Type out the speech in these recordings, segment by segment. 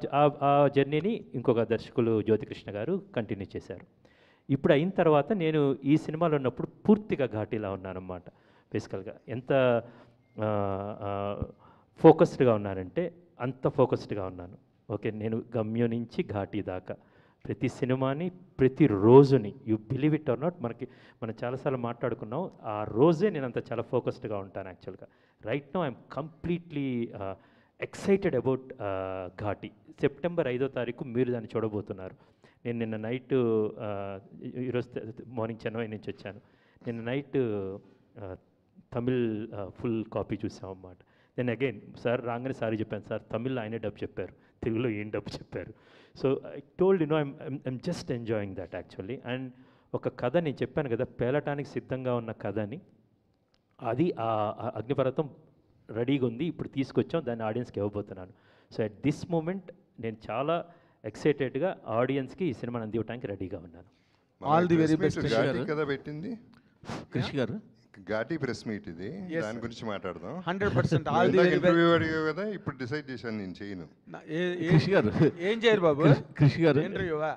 ఆ జర్నీని ఇంకొక దర్శకులు జ్యోతికృష్ణ గారు కంటిన్యూ చేశారు. ఇప్పుడు అయిన తర్వాత నేను ఈ సినిమాలో ఉన్నప్పుడు పూర్తిగా ఘాటీలా ఉన్నానన్నమాట. బేసికల్గా ఎంత ఫోకస్డ్గా ఉన్నానంటే అంత ఫోకస్డ్గా ఉన్నాను. ఓకే, నేను గమ్యం నుంచి ఘాటీ దాకా ప్రతి సినిమాని ప్రతి రోజుని you believe it or not మనం చాలాసార్లు మాట్లాడుకున్నాం. ఆ రోజే నేను అంత చాలా ఫోకస్డ్గా ఉంటాను యాక్చువల్గా. Right now I'm completely excited about ఘాటీ. September 5వ తారీఖు మీరు దాన్ని చూడబోతున్నారు. నేను నిన్న నైట్ ఈరోజు మార్నింగ్ చెన్నై నుంచి వచ్చాను. నిన్న నైట్ తమిళ్ ఫుల్ కాపీ చూసామన్నమాట. దెన్ అగైన్ సార్ రాగానే సారీ చెప్పాను, సార్ తమిళ్లో ఆయనే డబ్ చెప్పారు, తెలుగులో ఏం డబ్ చెప్పారు. So I told I'm just enjoying that actually. And ఒక కథ నేను చెప్పాను కదా, పేలటానికి సిద్ధంగా ఉన్న కథని, అది ఆ అగ్నిపర్వతం రెడీగా ఉంది, ఇప్పుడు తీసుకొచ్చాం, దాన్ని ఆడియన్స్కి ఇవ్వబోతున్నాను. సో అట్ దిస్ మూమెంట్ నేను చాలా ఎక్సైటెడ్గా ఆడియన్స్కి ఈ సినిమాని అందివ్వడానికి రెడీగా ఉన్నాను. ఆల్ ది వెరీ బెస్ట్ కదా పెట్టింది కృషి గారు. ఘాటీ ప్రెస్ మీట్ ఇది, దాని గురించి మాట్లాడదాం. 100% ఆల్ ది వెరీ ఇంటర్వ్యూ అడిగావు కదా, ఇప్పుడు డిసైడ్ చేశాను నేను చేయను. కృషి గారు ఏం చేయరు బాబు? కృషి గారు ఇంటర్వ్యూవా?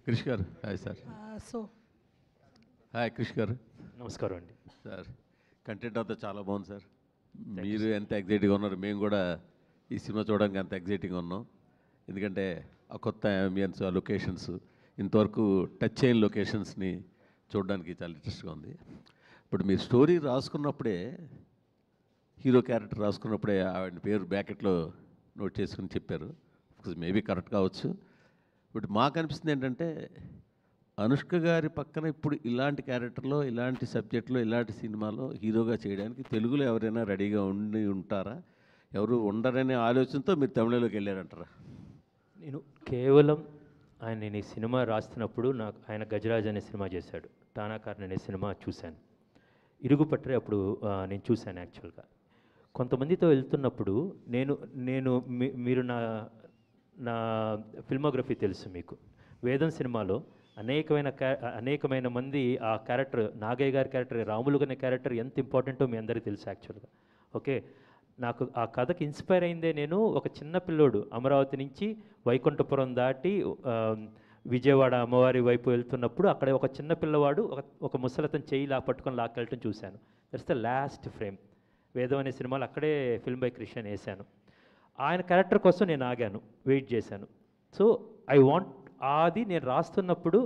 కృషి గారు హాయ్ సార్. హాయ్ కృషి గారు. నమస్కారం అండి సార్. కంటెంట్ అంతా చాలా బాగుంది సార్. మీరు ఎంత ఎగ్జైటింగ్గా ఉన్నారు, మేము కూడా ఈ సినిమా చూడడానికి అంత ఎగ్జైటింగ్గా ఉన్నాం. ఎందుకంటే ఆ కొత్త అంబియన్స్, ఆ లొకేషన్స్, ఇంతవరకు టచ్ అయిన లొకేషన్స్ని చూడడానికి చాలా ఇంట్రెస్ట్గా ఉంది. ఇప్పుడు మీరు స్టోరీ రాసుకున్నప్పుడే, హీరో క్యారెక్టర్ రాసుకున్నప్పుడే ఆవిడ పేరు బ్రాకెట్లో నోట్ చేసుకుని చెప్పారు. మేబీ కరెక్ట్ కావచ్చు. బట్ మాకు అనిపిస్తుంది ఏంటంటే, అనుష్క గారి పక్కన ఇప్పుడు ఇలాంటి క్యారెక్టర్లో, ఇలాంటి సబ్జెక్ట్లో, ఇలాంటి సినిమాలో హీరోగా చేయడానికి తెలుగులో ఎవరైనా రెడీగా ఉండి ఉంటారా? ఎవరు ఉండరనే ఆలోచనతో మీరు తమిళలోకి వెళ్ళారంటారా? నేను కేవలం నేను ఈ సినిమా రాస్తున్నప్పుడు ఆయన గజరాజ్ అనే సినిమా చేశాడు, టానాకారన్ అనే సినిమా చూశాను, ఇరుగుపట్రే అప్పుడు నేను చూశాను యాక్చువల్గా. కొంతమందితో వెళ్తున్నప్పుడు మీరు నా ఫిల్మోగ్రఫీ తెలుసు మీకు. వేదం సినిమాలో అనేకమైన మంది ఆ క్యారెక్టర్, నాగయ్య గారి క్యారెక్టర్, రాములు అనే క్యారెక్టర్ ఎంత ఇంపార్టెంటో మీ అందరికీ తెలుసు యాక్చువల్గా. ఓకే, నాకు ఆ కథకి ఇన్స్పైర్ అయిందే, నేను ఒక చిన్న పిల్లోడు అమరావతి నుంచి వైకుంఠపురం దాటి విజయవాడ అమ్మవారి వైపు వెళ్తున్నప్పుడు అక్కడ ఒక చిన్న పిల్లవాడు ఒక ముసలతను చేయి పట్టుకొని లాక్కెళ్ళటం చూశాను. That's the last frame. వేదం అనే సినిమాలో అక్కడే ఫిల్మ్ బై క్రిషన్ వేశాను. ఆయన క్యారెక్టర్ కోసం నేను ఆగాను, వెయిట్ చేశాను. సో ఐ వాంట్, అది నేను రాస్తున్నప్పుడు